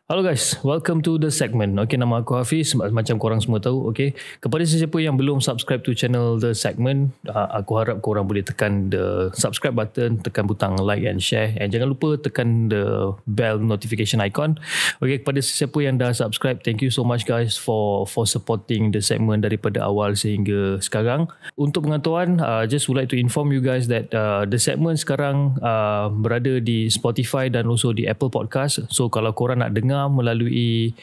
Hello guys, welcome to the segment. Okay, nama aku Hafiz, macam korang semua tahu. Okay, kepada sesiapa yang belum subscribe to channel The Segment, aku harap korang boleh tekan the subscribe button, tekan butang like and share, and jangan lupa tekan the bell notification icon. Okay, kepada sesiapa yang dah subscribe, thank you so much guys for supporting The Segment daripada awal sehingga sekarang. Untuk pengetahuan, just would like to inform you guys that The Segment sekarang berada di Spotify dan also di Apple Podcast. So kalau korang nak dengar melalui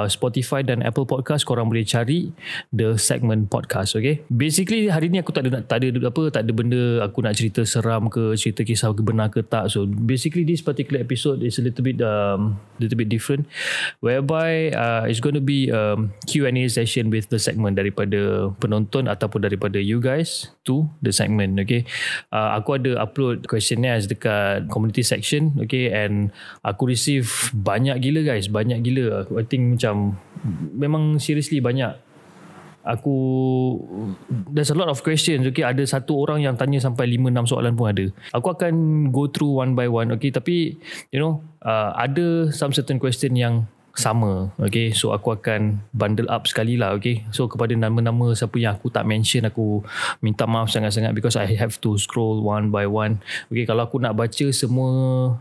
Spotify dan Apple Podcast, korang boleh cari The Segment Podcast. Okay, basically hari ni aku tak ada benda aku nak cerita seram ke, cerita kisah benar ke tak. So basically this particular episode is a little bit different, whereby it's going to be Q&A session with The Segment daripada penonton ataupun daripada you guys to The Segment. Okay, aku ada upload questionnaires dekat community section. Okay, and aku receive banyak gila guys, banyak gila. I think macam memang seriously banyak. There's a lot of questions. Okay, ada satu orang yang tanya sampai 5-6 soalan pun ada. Aku akan go through one by one. Okay, tapi you know, ada some certain question yang sama. Okay, so aku akan bundle up sekali lah. Okay, so kepada nama-nama siapa yang aku tak mention, aku minta maaf sangat-sangat because I have to scroll one by one. Okay, kalau aku nak baca semua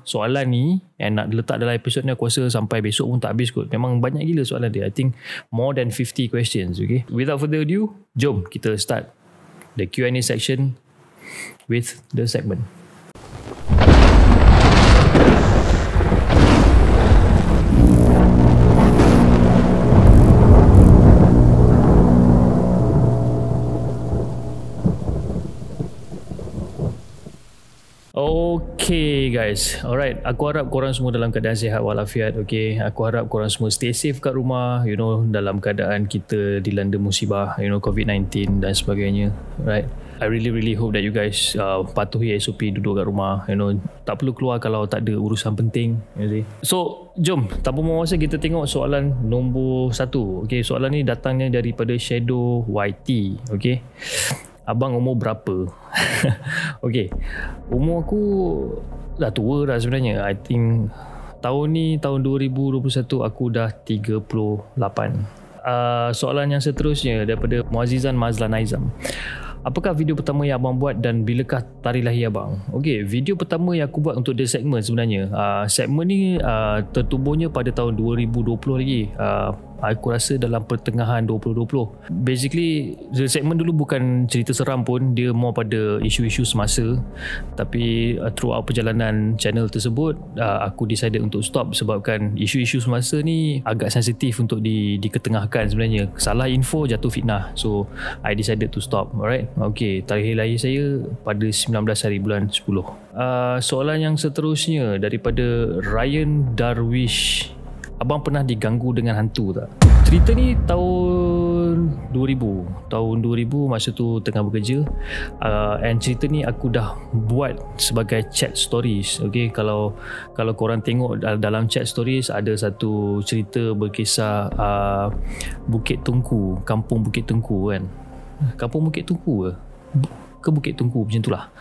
soalan ni and nak letak dalam episod ni, aku rasa sampai besok pun tak habis kot. Memang banyak gila soalan dia. I think more than 50 questions. Okay, without further ado, jom kita start the Q&A section with The Segment. Okay guys, alright, aku harap korang semua dalam keadaan sihat walafiat. Okay, aku harap korang semua stay safe kat rumah, you know, dalam keadaan kita dilanda musibah, you know, COVID-19 dan sebagainya. Right, I really hope that you guys patuhi SOP, duduk kat rumah, you know, tak perlu keluar kalau tak ada urusan penting, you see. So jom, tanpa membuang masa, kita tengok soalan nombor 1. Okay, soalan ni datangnya daripada Shadow YT. Okay, abang umur berapa? Okay, umur aku dah tua dah sebenarnya. I think tahun 2021 aku dah 38. Soalan yang seterusnya daripada Muazzizan Mazlan Aizam. Apakah video pertama yang abang buat dan bilakah tarikh lahir abang? Okay, video pertama yang aku buat untuk The Segment sebenarnya, segmen ni tertubuhnya pada tahun 2020 lagi. Aku rasa dalam pertengahan 2020. Basically The Segment dulu bukan cerita seram pun, dia more pada isu-isu semasa. Tapi throughout perjalanan channel tersebut, aku decided untuk stop sebabkan isu-isu semasa ni agak sensitif untuk diketengahkan sebenarnya. Salah info jatuh fitnah. So I decided to stop. Alright, okay, tarikh lahir saya pada 19 hari bulan 10. Soalan yang seterusnya daripada Ryan Darwish. Abang pernah diganggu dengan hantu tak? Cerita ni tahun 2000 masa tu tengah bekerja, and cerita ni aku dah buat sebagai chat stories. Okay, kalau korang tengok dalam chat stories, ada satu cerita berkisah Bukit Tungku, kampung Bukit Tungku kan. Kampung Bukit Tungku ke Bukit Tungku macam tu lah.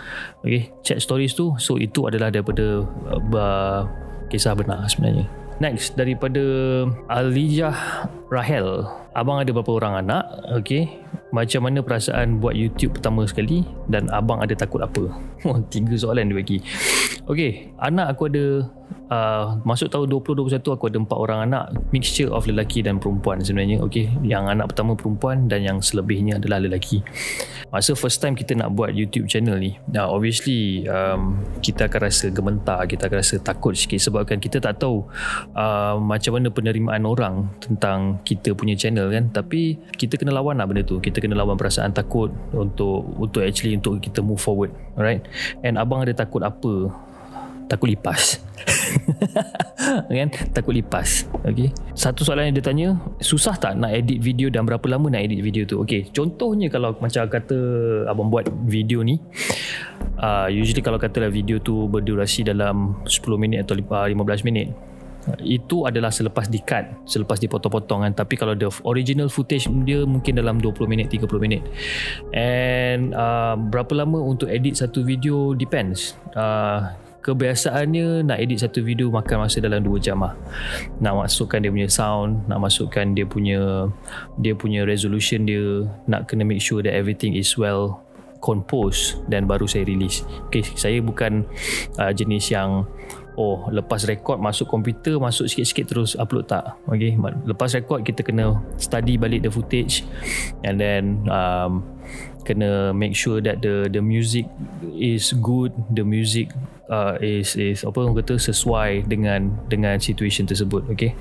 Okay, chat stories tu, so itu adalah daripada kisah benar sebenarnya. Next, daripada Alijah Rahel. Abang ada berapa orang anak? Okay, macam mana perasaan buat YouTube pertama sekali? Dan abang ada takut apa? 3 soalan dia bagi. Okay, anak aku ada masuk tahun 2021 aku ada 4 orang anak, mixture of lelaki dan perempuan sebenarnya. Okay, yang anak pertama perempuan dan yang selebihnya adalah lelaki. Masa first time kita nak buat YouTube channel ni, obviously kita akan rasa gementar, kita akan rasa takut sikit sebabkan kita tak tahu macam mana penerimaan orang tentang kita punya channel kan. Tapi kita kena lawan lah benda tu, kita kena lawan perasaan takut untuk kita move forward. Alright, and abang ada takut apa? Takut lipas. Kan, takut lipas. Okay, satu soalan yang dia tanya, susah tak nak edit video dan berapa lama nak edit video tu? Okay, contohnya kalau macam kata abang buat video ni, usually kalau katalah video tu berdurasi dalam 10 minit atau 15 minit, itu adalah selepas di-cut, selepas dipotong-potong kan. Tapi kalau the original footage dia mungkin dalam 20 minit, 30 minit. And berapa lama untuk edit satu video depends. kebiasaannya nak edit satu video makan masa dalam 2 jam lah. Nak masukkan dia punya sound, nak masukkan dia punya resolution dia, nak kena make sure that everything is well composed, dan baru saya release. Okay, saya bukan jenis yang lepas rekod masuk komputer, masuk sikit-sikit terus upload, tak. Okay, lepas rekod kita kena study balik the footage, and then kena make sure that the music is good, the music is apa orang kata, sesuai dengan situation tersebut. Okay,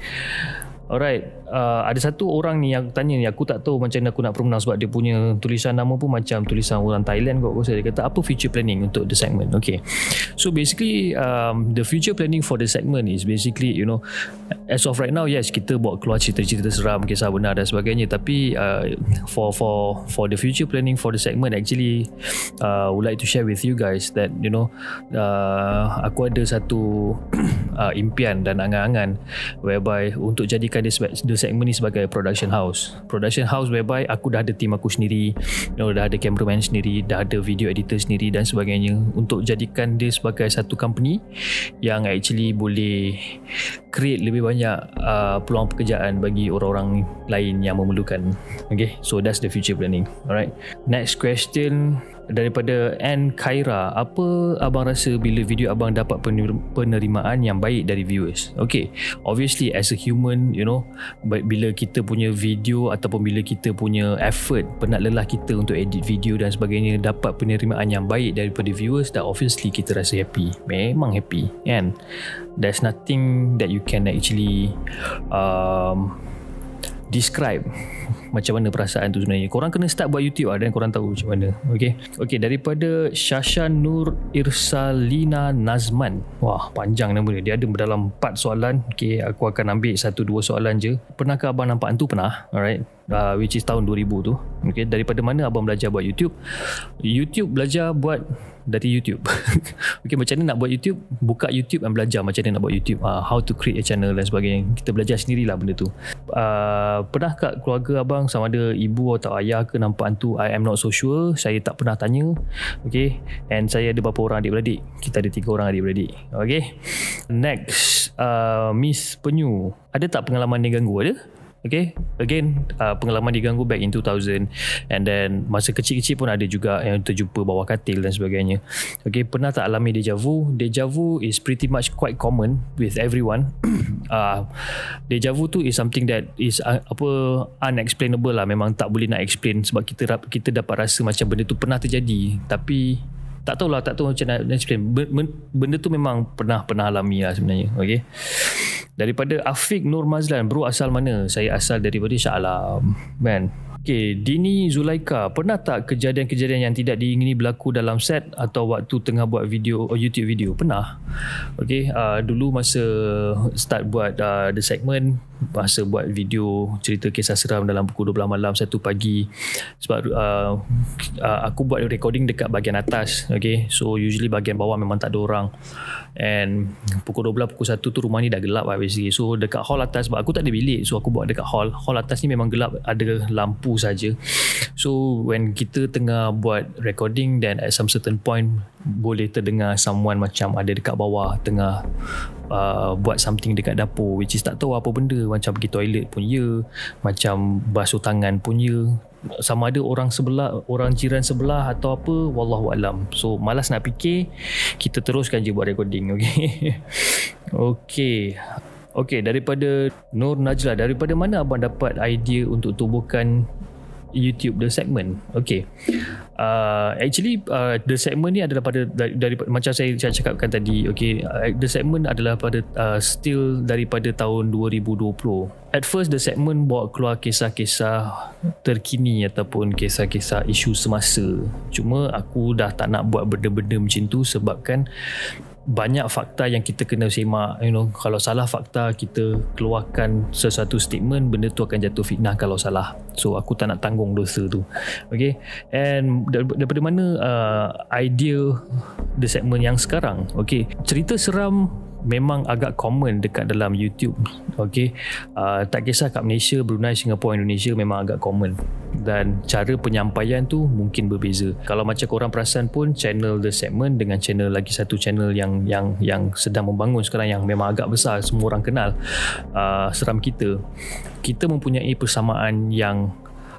alright. Ada satu orang ni yang tanya ni, aku tak tahu macam mana aku nak pronounce sebab dia punya tulisan nama pun macam tulisan orang Thailand kot. Dia kata apa future planning untuk the segment. Okay, so basically the future planning for the segment is basically, you know, as of right now, yes, kita buat keluar cerita-cerita seram, kisah benar dan sebagainya, tapi for the future planning for the segment, actually would like to share with you guys that, you know, aku ada satu impian dan angan-angan whereby untuk jadikan the segment ni sebagai production house whereby aku dah ada team aku sendiri, you know, dah ada cameraman sendiri, dah ada video editor sendiri dan sebagainya, untuk jadikan dia sebagai satu company yang actually boleh create lebih banyak peluang pekerjaan bagi orang-orang lain yang memerlukan. Okay, so that's the future planning. Alright, next question daripada N Khaira. Apa abang rasa bila video abang dapat penerimaan yang baik dari viewers? Okay, obviously as a human, you know, bila kita punya video ataupun bila kita punya effort, penat lelah kita untuk edit video dan sebagainya, dapat penerimaan yang baik daripada viewers, dan obviously kita rasa happy. Memang happy, kan? There's nothing that you can actually describe macam mana perasaan tu sebenarnya. Korang kena start buat YouTube dan korang tahu macam mana. Okay, daripada Shasha Nur Irsalina Nazman. Wah, panjang nama dia. Dia ada dalam 4 soalan. Okay, aku akan ambil 1-2 soalan je. Pernahkah abang nampak hantu? Pernah. Alright, which is tahun 2000 tu. Okay, daripada mana abang belajar buat YouTube? YouTube belajar buat dari YouTube. Okay, macam mana nak buat YouTube? Buka YouTube dan belajar macam mana nak buat YouTube, how to create a channel dan sebagainya. Kita belajar sendirilah benda tu. Pernah kat keluarga abang, sama ada ibu atau ayah ke, nampak hantu? I am not so sure. Saya tak pernah tanya. Okay, and saya ada berapa orang adik-beradik? Kita ada 3 orang adik-beradik. Okay, next, Miss Penyu, ada tak pengalaman diganggu? Ada. Okay, again, pengalaman diganggu back in 2000, and then masa kecil-kecil pun ada juga yang terjumpa bawah katil dan sebagainya. Okay, pernah tak alami deja vu? Deja vu is pretty much quite common with everyone. Deja vu tu is something that is unexplainable lah. Memang tak boleh nak explain sebab kita dapat rasa macam benda tu pernah terjadi, tapi tak tahu macam nak explain. Benda tu memang pernah alami lah sebenarnya. Okay, daripada Afiq Nur Mazlan, bro asal mana? Saya asal daripada Shah Alam, man. Okay, Dini Zulaika, pernah tak kejadian-kejadian yang tidak diingini berlaku dalam set atau waktu tengah buat video YouTube video? Pernah. Okay, dulu masa start buat the segment, masa buat video cerita kisah seram dalam pukul 12 malam 1 pagi, sebab aku buat recording dekat bahagian atas. Okay, so usually bahagian bawah memang tak ada orang, and pukul 12 pukul 1 tu rumah ni dah gelap lah basically. So dekat hall atas, sebab aku tak ada bilik, so aku buat dekat hall atas ni memang gelap, ada lampu saja. So when kita tengah buat recording, then at some certain point boleh terdengar someone macam ada dekat bawah tengah buat something dekat dapur, which is tak tahu apa benda. Macam pergi toilet pun ya, macam basuh tangan pun ya, sama ada orang sebelah, orang jiran sebelah atau apa, wallahu alam. So malas nak fikir, kita teruskan je buat recording. Okay. Okay, daripada Nur Najla, daripada mana abang dapat idea untuk tubuhkan YouTube The Segment? Okay, actually The Segment ni adalah dari macam saya cakapkan tadi. Okay, The Segment adalah still daripada tahun 2020. At first The Segment bawa keluar kisah-kisah terkini ataupun kisah-kisah isu semasa. Cuma aku dah tak nak buat benda-benda macam tu sebabkan banyak fakta yang kita kena semak. Kalau salah fakta, kita keluarkan sesuatu statement, benda tu akan jatuh fitnah kalau salah. So aku tak nak tanggung dosa tu. Okay, and daripada mana idea The Segment yang sekarang? Okay, cerita seram memang agak common dekat dalam YouTube. Okay, tak kisah kat Malaysia, Brunei, Singapura, Indonesia, memang agak common. dan cara penyampaian tu mungkin berbeza. Kalau macam korang perasan pun, channel The Segment dengan channel lagi satu channel yang sedang membangun sekarang, yang memang agak besar, semua orang kenal, Seram kita mempunyai persamaan yang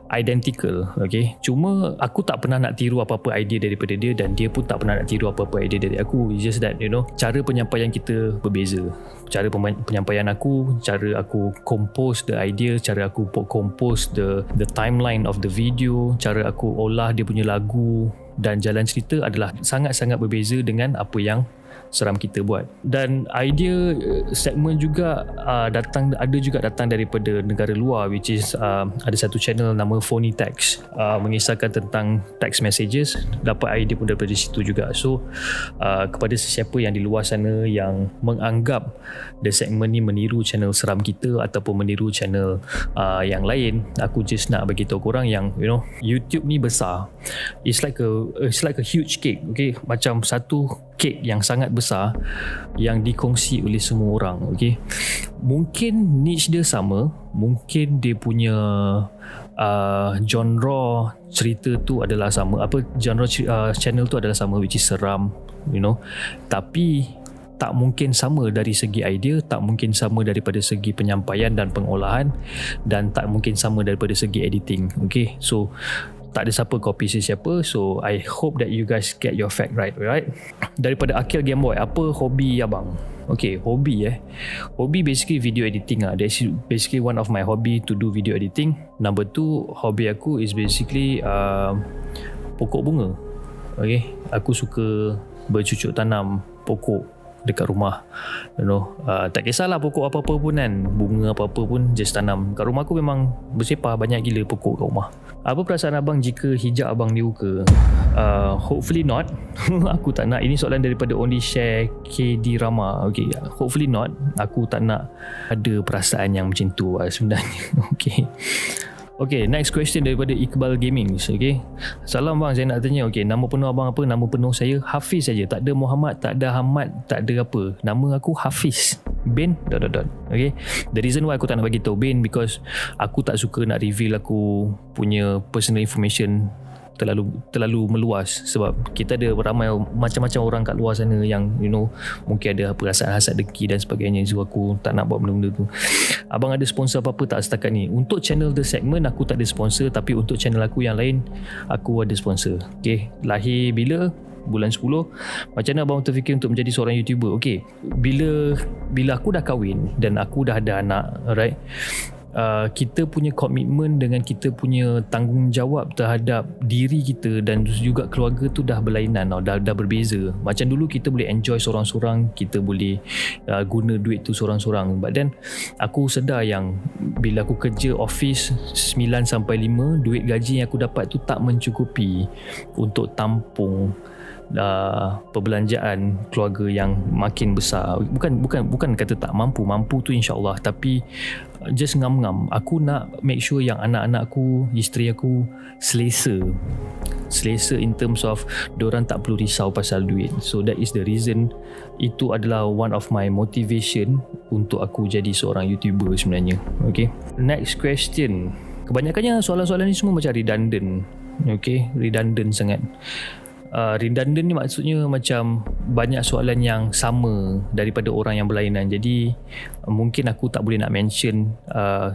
identical. Okay, cuma aku tak pernah nak tiru apa-apa idea daripada dia, dan dia pun tak pernah nak tiru apa-apa idea dari aku. It's just that, cara penyampaian kita berbeza. Cara penyampaian aku, cara aku compose the idea, cara aku compose the timeline of the video, cara aku olah dia punya lagu dan jalan cerita adalah sangat-sangat berbeza dengan apa yang Seram Kita buat. Dan idea segmen juga datang daripada negara luar, which is ada satu channel nama Phony Text, mengisahkan tentang text messages. Dapat idea pun daripada situ juga. So kepada sesiapa yang di luar sana yang menganggap The Segment ni meniru channel Seram Kita ataupun meniru channel yang lain, aku just nak bagi tahu korang yang YouTube ni besar. It's like a huge cake. Okay, macam satu kek yang sangat besar yang dikongsi oleh semua orang. Okay, mungkin niche dia sama, mungkin dia punya genre cerita tu adalah sama, genre channel tu adalah sama, which is seram, tapi tak mungkin sama dari segi idea, tak mungkin sama daripada segi penyampaian dan pengolahan, dan tak mungkin sama daripada segi editing. Okay, so tak ada siapa copy sesiapa. So I hope that you guys get your fact right. Daripada Akil Gameboy, apa hobi abang? Okay, hobi basically video editing lah. That's basically one of my hobby, to do video editing. Number 2, hobi aku is basically pokok bunga. Okay, aku suka bercucuk tanam pokok dekat rumah. Tak kisahlah pokok apa-apa pun kan, bunga apa-apa pun, just tanam. Kat rumah aku memang bersepah banyak gila pokok kat rumah. Apa perasaan abang jika hijab abang dibuka? Hopefully not. Aku tak nak. Ini soalan daripada Only Share KD Rama. Okay, hopefully not. Aku tak nak ada perasaan yang macam tu sebenarnya. Okay, next question daripada Iqbal Gaming. Okay, salam bang, saya nak tanya, nama penuh abang apa? Nama penuh saya Hafiz saja, tak ada Muhammad, tak ada Hamad, tak ada apa. Nama aku Hafiz bin ... Okay, the reason why aku tak nak bagi tahu bin, because aku tak suka nak reveal aku punya personal information terlalu meluas, sebab kita ada ramai macam-macam orang kat luar sana yang mungkin ada perasaan hasad dengki dan sebagainya. So aku tak nak buat benda-benda tu. Abang ada sponsor apa-apa tak setakat ni? Untuk channel The Segment aku tak ada sponsor, tapi untuk channel aku yang lain aku ada sponsor. Okay, lahir bila? Bulan 10. Macam mana abang terfikir untuk menjadi seorang YouTuber? Okay, bila aku dah kahwin dan aku dah ada anak, alright, kita punya komitmen dengan kita punya tanggungjawab terhadap diri kita dan juga keluarga tu dah berlainan, dah berbeza. Macam dulu kita boleh enjoy sorang-sorang, kita boleh guna duit tu sorang-sorang, but then aku sedar yang bila aku kerja office 9 sampai 5, duit gaji yang aku dapat tu tak mencukupi untuk tampung perbelanjaan keluarga yang makin besar. Bukan kata tak mampu tu insyaAllah, tapi just ngam-ngam. Aku nak make sure yang anak-anak aku, isteri aku selesa in terms of diorang tak perlu risau pasal duit. So that is the reason. Itu adalah one of my motivation untuk aku jadi seorang YouTuber sebenarnya. Okay, next question. Kebanyakannya soalan-soalan ni semua macam redundant. Okay, redundant sangat. Redundant ni maksudnya macam banyak soalan yang sama daripada orang yang berlainan. Jadi mungkin aku tak boleh nak mention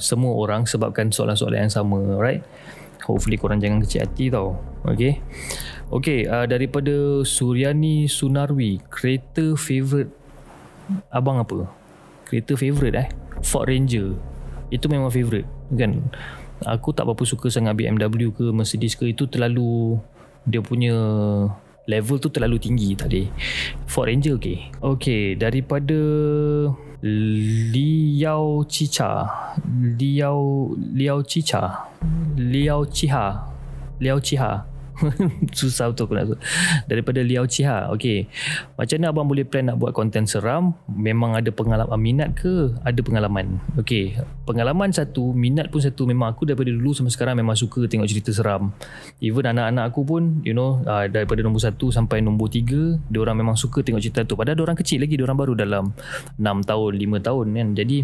semua orang sebabkan soalan-soalan yang sama. Alright, hopefully korang jangan kecil hati tau. Okay, daripada Suryani Sunarwi, kereta favourite abang apa? Kereta favourite Ford Ranger. Itu memang favourite kan. Aku tak berapa suka sangat BMW ke Mercedes ke, itu terlalu, dia punya level tu terlalu tinggi tadi. Ford Ranger okay, daripada Liao Chiha susah betul aku nak sebut. Daripada Liao Chiha. Okay, macam mana abang boleh plan nak buat konten seram? Memang ada pengalaman, minat ke? Ada pengalaman. Okay, pengalaman satu, minat pun satu. Memang aku daripada dulu sampai sekarang memang suka tengok cerita seram. Even anak-anak aku pun daripada nombor 1 sampai nombor 3, diorang memang suka tengok cerita tu. Padahal diorang kecil lagi, diorang baru dalam 6 tahun 5 tahun kan. Jadi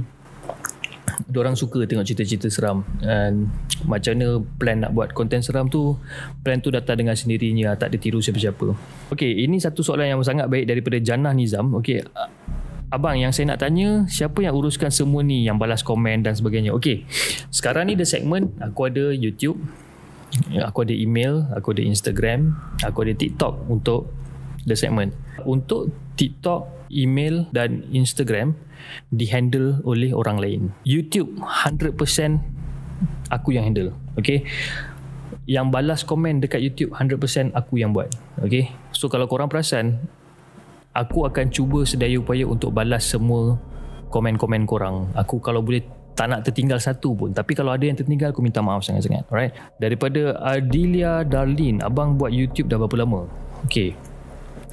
Diorang suka tengok cerita-cerita seram. And macam mana plan nak buat konten seram tu, plan tu datang dengan sendirinya, tak ada tiru siapa-siapa. Okay, ini satu soalan yang sangat baik daripada Jannah Nizam. Okay, abang, yang saya nak tanya, siapa yang uruskan semua ni, yang balas komen dan sebagainya? Okay, sekarang ni the segment, aku ada YouTube, aku ada email, aku ada Instagram, aku ada TikTok untuk the segment. Untuk TikTok, email dan Instagram dihandle oleh orang lain. YouTube 100% aku yang handle. Okay, yang balas komen dekat YouTube 100% aku yang buat. Okay, so kalau korang perasan, aku akan cuba sedaya upaya untuk balas semua komen-komen korang. Aku kalau boleh tak nak tertinggal satu pun, tapi kalau ada yang tertinggal aku minta maaf sangat-sangat. Alright, daripada Adilia Darlene, abang buat YouTube dah berapa lama? Okay,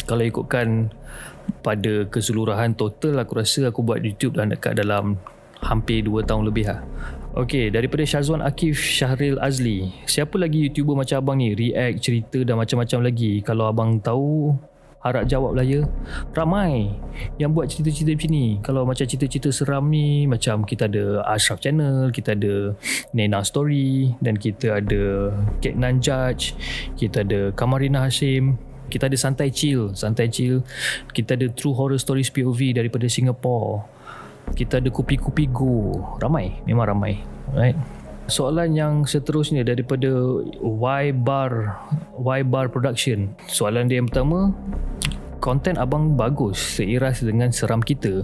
kalau ikutkan pada keseluruhan total, aku rasa aku buat YouTube dah dekat dalam hampir 2 tahun lebih lah. Okay, daripada Syazwan Akif Syahril Azli, siapa lagi YouTuber macam abang ni, react, cerita dan macam-macam lagi? Kalau abang tahu, harap jawab lah ya. Ramai yang buat cerita-cerita macam ni. Kalau macam cerita-cerita seram ni, macam kita ada Ashraf Channel, kita ada Nena Story, dan kita ada Kek Nan Judge, kita ada Kamarina Hashim, kita ada Santai Chill, kita ada True Horror Stories POV daripada Singapore, kita ada Kupi-Kupi Go. Ramai, memang ramai. Right. Soalan yang seterusnya daripada Y Bar Production. Soalan dia yang pertama, konten abang bagus seiras dengan seram kita,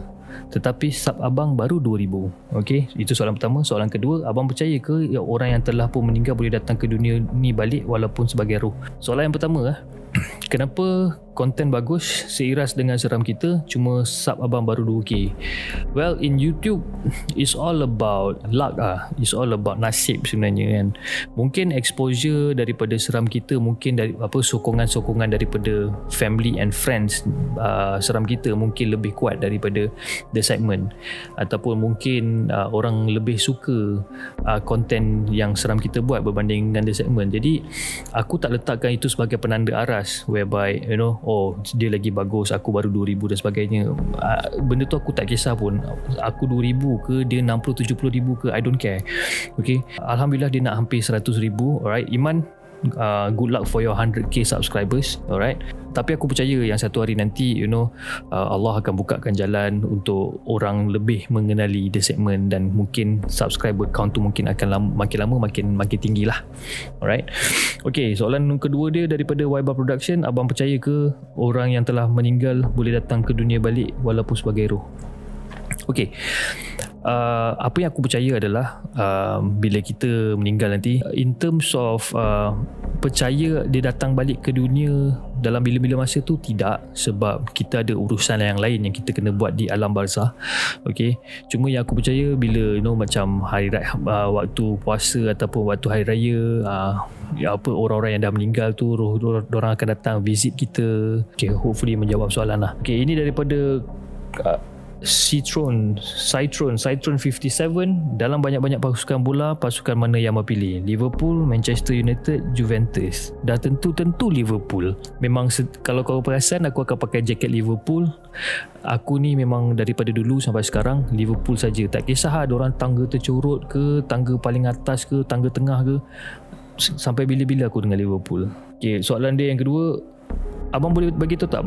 tetapi sub abang baru 2,000. Okey, itu soalan pertama. Soalan kedua, abang percaya ke orang yang telah pun meninggal boleh datang ke dunia ni balik walaupun sebagai roh? Soalan yang pertama, kenapa konten bagus seiras dengan seram kita cuma sub abang baru 2K? Well, in YouTube it's all about luck it's all about nasib sebenarnya kan. Mungkin exposure daripada seram kita, mungkin dari sokongan-sokongan daripada family and friends, seram kita mungkin lebih kuat daripada the segment, ataupun mungkin orang lebih suka konten yang seram kita buat berbanding dengan the segment. Jadi aku tak letakkan itu sebagai penanda aras whereby oh dia lagi bagus, aku baru 2,000 dan sebagainya. Benda tu aku tak kisah pun, aku 2,000 ke dia 60-70,000 ke, I don't care. Okay, Alhamdulillah dia nak hampir 100,000. Alright Iman, good luck for your 100k subscribers. Alright, tapi aku percaya yang satu hari nanti Allah akan bukakan jalan untuk orang lebih mengenali the segment, dan mungkin subscriber count tu mungkin akan makin lama makin tinggi lah. Alright, okay, soalan kedua dia daripada Ybar Production, abang percaya ke orang yang telah meninggal boleh datang ke dunia balik walaupun sebagai roh? Okay, apa yang aku percaya adalah bila kita meninggal nanti, in terms of percaya dia datang balik ke dunia dalam bila-bila masa tu, tidak, sebab kita ada urusan yang lain yang kita kena buat di alam barzah. Okay, cuma yang aku percaya bila macam hari raya, waktu puasa ataupun waktu hari raya, orang-orang yang dah meninggal tu, roh orang akan datang visit kita. Okay, hopefully menjawab soalan lah. Okay, ini daripada Citron 57, dalam banyak-banyak pasukan bola, pasukan mana yang mau pilih? Liverpool, Manchester United, Juventus? Dah tentu Liverpool. Memang kalau kau perasan, aku akan pakai jaket Liverpool. Aku ni memang daripada dulu sampai sekarang Liverpool saja. Tak kisah ada orang tangga tercurut ke, tangga paling atas ke, tangga tengah ke, sampai bila-bila aku dengan Liverpool. Okay, soalan dia yang kedua, abang boleh bagi tahu tak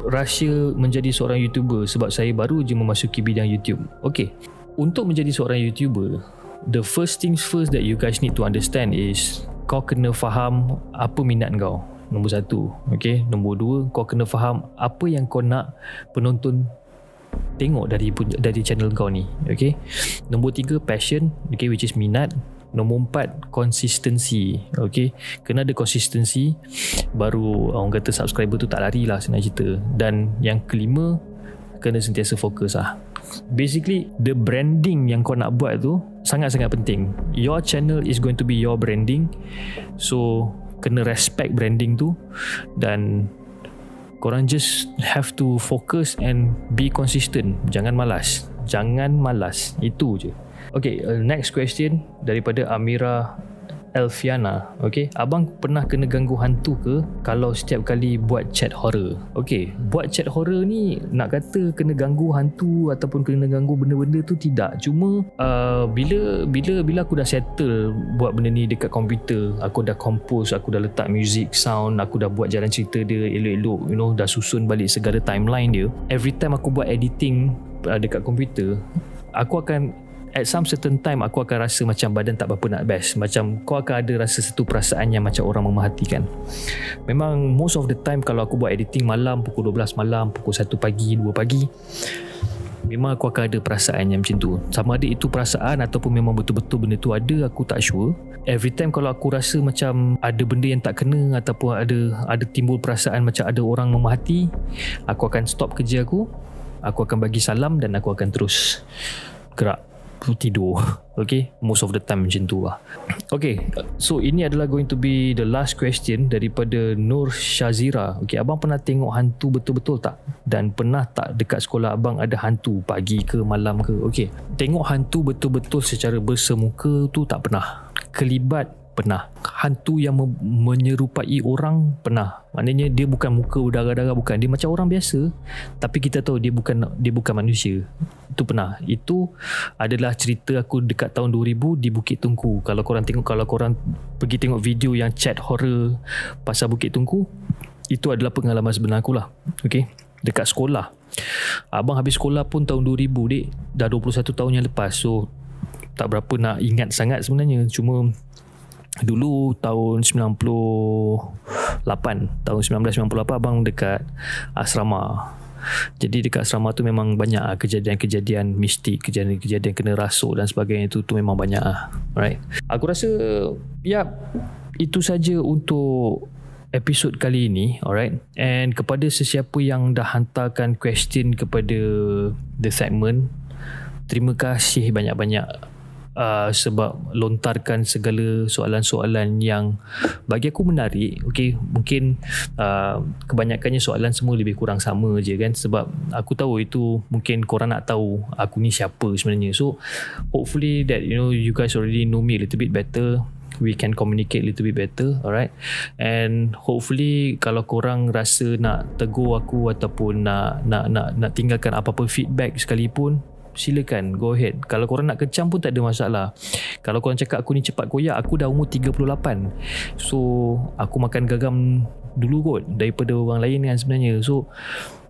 rahsia menjadi seorang YouTuber, sebab saya baru je memasuki bidang YouTube? Okay, untuk menjadi seorang YouTuber, the first things first that you guys need to understand is kau kena faham apa minat kau. Nombor 1. Okay, nombor 2, kau kena faham apa yang kau nak penonton tengok dari channel kau ni. Okay, nombor 3, passion, okay, which is minat. Nombor 4, konsistensi. Okay, kena ada konsistensi, baru orang kata subscriber tu tak lari lah, senang cerita. Dan yang kelima, kena sentiasa fokus lah. Basically, the branding yang kau nak buat tu sangat-sangat penting. Your channel is going to be your branding, so kena respect branding tu, dan korang just have to focus and be consistent. Jangan malas, itu je. Okay, next question daripada Amira Elfiana. Okay, abang pernah kena ganggu hantu ke kalau setiap kali buat chat horror? Okay, buat chat horror ni nak kata kena ganggu hantu ataupun kena ganggu benda-benda tu tidak. Cuma bila aku dah settle buat benda ni dekat komputer, aku dah compose, aku dah letak music, sound, aku dah buat jalan cerita dia elok-elok, dah susun balik segala timeline dia. Every time aku buat editing dekat komputer, aku akan at some certain time aku akan rasa macam badan tak berapa nak best. Macam kau akan ada rasa satu perasaan yang macam orang memerhatikan. Memang most of the time kalau aku buat editing malam, pukul 12 malam, pukul 1 pagi, 2 pagi, memang aku akan ada perasaan yang macam tu. Sama ada itu perasaan ataupun memang betul-betul benda tu ada, aku tak sure. Every time kalau aku rasa macam ada benda yang tak kena ataupun ada timbul perasaan macam ada orang memerhati, aku akan stop kerja aku akan bagi salam dan aku akan terus gerak tidur. Okay, most of the time macam tu lah. Okay, so ini adalah going to be the last question daripada Nur Shazira. Okay, abang pernah tengok hantu betul-betul tak? Dan pernah tak dekat sekolah abang ada hantu pagi ke malam ke? Okay, tengok hantu betul-betul secara bersemuka tu tak pernah. Kelibat pernah. Hantu yang menyerupai orang pernah. Maknanya dia bukan muka berdarah-darah, bukan. Dia macam orang biasa, tapi kita tahu dia bukan manusia. Itu pernah. Itu adalah cerita aku dekat tahun 2000 di Bukit Tungku. Kalau korang pergi tengok video yang chat horror pasal Bukit Tungku, itu adalah pengalaman sebenar aku lah. Okay, dekat sekolah. Abang habis sekolah pun tahun 2000 dek. Dah 21 tahun yang lepas. So tak berapa nak ingat sangat sebenarnya. Cuma dulu tahun 1998 abang dekat asrama. Jadi dekat asrama tu memang banyak kejadian-kejadian mistik, kejadian-kejadian kena rasuk dan sebagainya tu memang banyak. Alright, aku rasa itu saja untuk episod kali ini. Alright, and kepada sesiapa yang dah hantarkan question kepada The Segment, terima kasih banyak-banyak sebab lontarkan segala soalan-soalan yang bagi aku menarik. Okay, mungkin kebanyakannya soalan semua lebih kurang sama je kan, sebab aku tahu itu mungkin korang nak tahu aku ni siapa sebenarnya. So hopefully that you guys already know me a little bit better, we can communicate a little bit better. Alright, and hopefully kalau korang rasa nak tegur aku ataupun nak tinggalkan apa-apa feedback sekalipun, silakan, go ahead. Kalau korang nak kecam pun tak ada masalah. Kalau korang cakap aku ni cepat koyak, aku dah umur 38, so aku makan gagam dulu kot daripada orang lain kan sebenarnya. So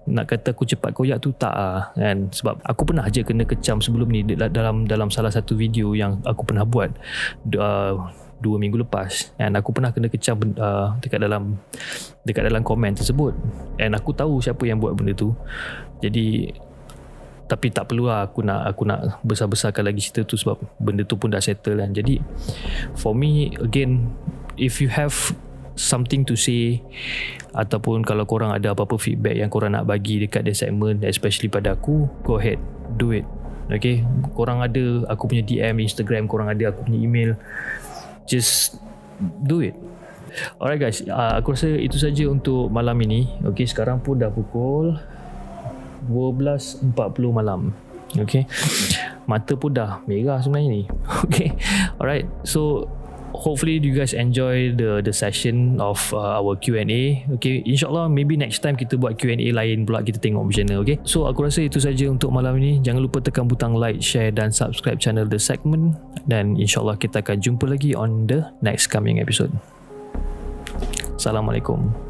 nak kata aku cepat koyak tu tak lah kan, sebab aku pernah je kena kecam sebelum ni dalam salah satu video yang aku pernah buat 2 minggu lepas, dan aku pernah kena kecam dekat dalam komen tersebut, and aku tahu siapa yang buat benda tu. Jadi tapi tak perlulah aku nak besar-besarkan lagi cerita tu, sebab benda tu pun dah settle kan. Jadi for me, again, if you have something to say ataupun kalau korang ada apa-apa feedback yang korang nak bagi dekat The Segment, especially pada aku, go ahead, do it. Okay, korang ada aku punya DM Instagram, korang ada aku punya email, just do it. Alright guys, aku rasa itu saja untuk malam ini. Okay, sekarang pun dah pukul 12.40 malam. Okay, mata pun dah merah sebenarnya ni. Okay, alright, so hopefully you guys enjoy the session of our Q&A. Okay, insyaAllah maybe next time kita buat Q&A lain pula, kita tengok macam mana. Okay, so aku rasa itu saja untuk malam ini. Jangan lupa tekan butang like, share dan subscribe channel The Segment, dan insyaAllah kita akan jumpa lagi on the next coming episode. Assalamualaikum.